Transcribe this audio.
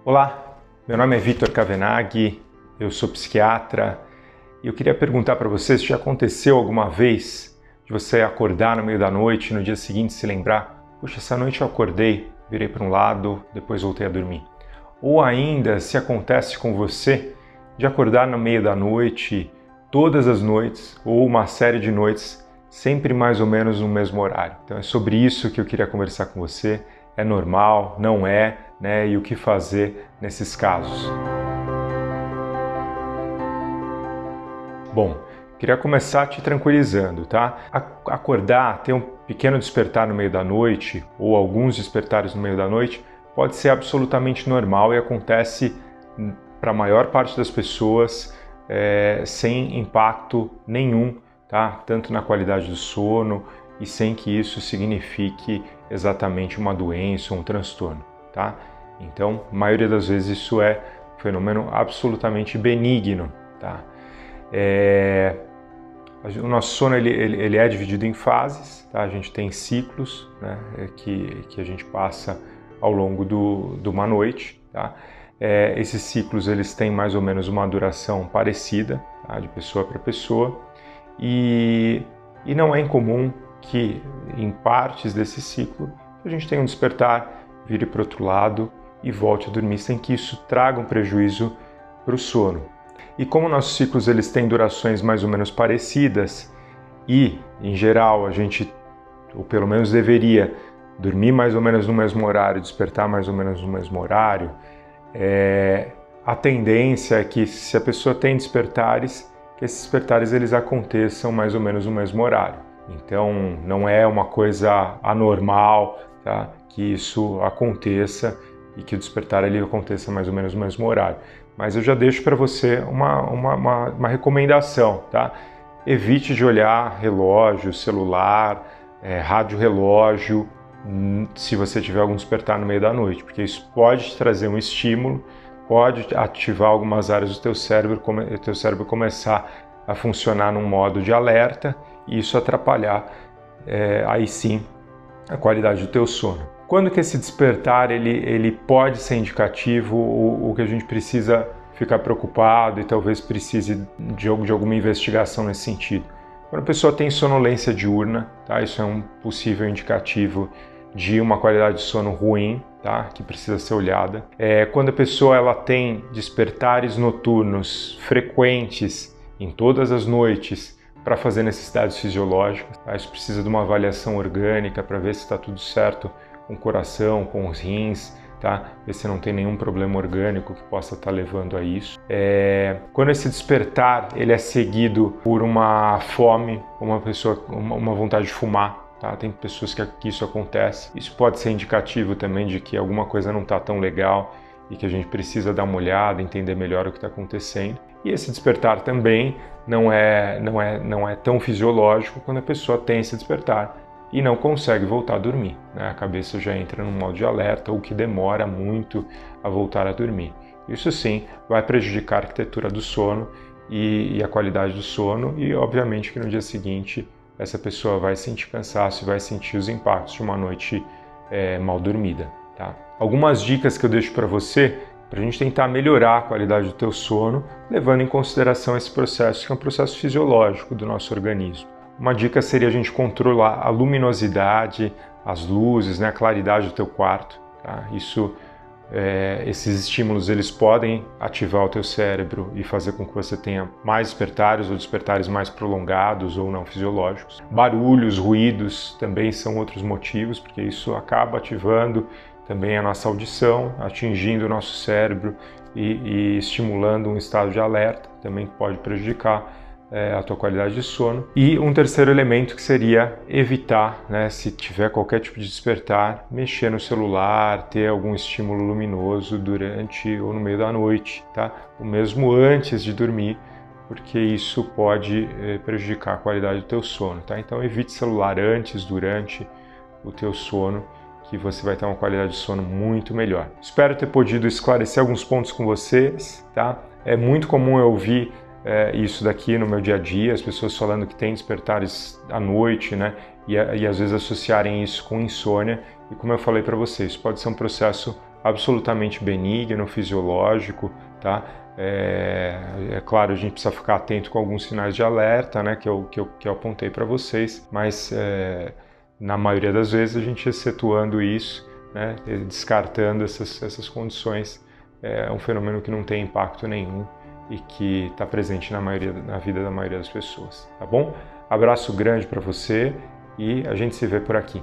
Olá, meu nome é Vitor Cavenaghi, eu sou psiquiatra e eu queria perguntar para você se já aconteceu alguma vez de você acordar no meio da noite e no dia seguinte se lembrar: puxa, essa noite eu acordei, virei para um lado, depois voltei a dormir. Ou ainda, se acontece com você de acordar no meio da noite, todas as noites, ou uma série de noites, sempre mais ou menos no mesmo horário. Então é sobre isso que eu queria conversar com você. É normal? Não é? Né? E o que fazer nesses casos? Bom, queria começar te tranquilizando, tá? Acordar, ter um pequeno despertar no meio da noite, ou alguns despertares no meio da noite, pode ser absolutamente normal e acontece para a maior parte das pessoas sem impacto nenhum, tá? Tanto na qualidade do sono e sem que isso signifique exatamente uma doença ou um transtorno, tá? Então, a maioria das vezes isso é um fenômeno absolutamente benigno, tá? O nosso sono ele é dividido em fases, tá? A gente tem ciclos, né, que a gente passa ao longo de uma noite, tá? Esses ciclos eles têm mais ou menos uma duração parecida, tá? De pessoa para pessoa, e não é incomum que em partes desse ciclo a gente tenha um despertar, vire para o outro lado e volte a dormir sem que isso traga um prejuízo para o sono. E como nossos ciclos eles têm durações mais ou menos parecidas e, em geral, a gente, ou pelo menos deveria, dormir mais ou menos no mesmo horário, despertar mais ou menos no mesmo horário, a tendência é que, se a pessoa tem despertares, que esses despertares eles aconteçam mais ou menos no mesmo horário. Então, não é uma coisa anormal, tá? Que isso aconteça e que o despertar ele aconteça mais ou menos no mesmo horário. Mas eu já deixo para você uma recomendação, tá? Evite de olhar relógio, celular, rádio relógio, se você tiver algum despertar no meio da noite, porque isso pode te trazer um estímulo, pode ativar algumas áreas do teu cérebro começar a funcionar num modo de alerta e isso atrapalhar aí sim a qualidade do teu sono. Quando que esse despertar ele pode ser indicativo, o que a gente precisa ficar preocupado e talvez precise de alguma investigação nesse sentido? Quando a pessoa tem sonolência diurna, tá? Isso é um possível indicativo de uma qualidade de sono ruim, tá? Que precisa ser olhada. Quando a pessoa ela tem despertares noturnos frequentes em todas as noites para fazer necessidades fisiológicas, tá? Isso precisa de uma avaliação orgânica para ver se está tudo certo com o coração, com os rins, tá? Ver se não tem nenhum problema orgânico que possa estar levando a isso. Quando esse despertar ele é seguido por uma fome, uma vontade de fumar, tá? Tem pessoas que isso acontece. Isso pode ser indicativo também de que alguma coisa não está tão legal e que a gente precisa dar uma olhada, entender melhor o que está acontecendo. E esse despertar também não é tão fisiológico quando a pessoa tem esse despertar e não consegue voltar a dormir, né? A cabeça já entra num modo de alerta ou que demora muito a voltar a dormir. Isso sim vai prejudicar a arquitetura do sono e a qualidade do sono e obviamente que no dia seguinte essa pessoa vai sentir cansaço e vai sentir os impactos de uma noite mal dormida, tá? Algumas dicas que eu deixo para você para a gente tentar melhorar a qualidade do teu sono, levando em consideração esse processo, que é um processo fisiológico do nosso organismo. Uma dica seria a gente controlar a luminosidade, as luzes, né, a claridade do teu quarto, tá? Esses estímulos eles podem ativar o teu cérebro e fazer com que você tenha mais despertares ou despertares mais prolongados ou não fisiológicos. Barulhos, ruídos também são outros motivos, porque isso acaba ativando também a nossa audição, atingindo o nosso cérebro e estimulando um estado de alerta, também pode prejudicar a tua qualidade de sono. E um terceiro elemento que seria evitar, né, se tiver qualquer tipo de despertar, mexer no celular, ter algum estímulo luminoso durante ou no meio da noite, tá? Ou mesmo antes de dormir, porque isso pode prejudicar a qualidade do teu sono, tá? Então evite celular antes, durante o teu sono, que você vai ter uma qualidade de sono muito melhor. Espero ter podido esclarecer alguns pontos com vocês, tá? É muito comum eu ouvir isso daqui no meu dia a dia, as pessoas falando que tem despertares à noite, né? E às vezes associarem isso com insônia. E como eu falei para vocês, pode ser um processo absolutamente benigno, fisiológico, tá? É claro, a gente precisa ficar atento com alguns sinais de alerta, né, que eu apontei para vocês, mas na maioria das vezes a gente excetuando isso, né, descartando essas condições, é um fenômeno que não tem impacto nenhum e que está presente na vida da maioria das pessoas, tá bom? Abraço grande para você e a gente se vê por aqui.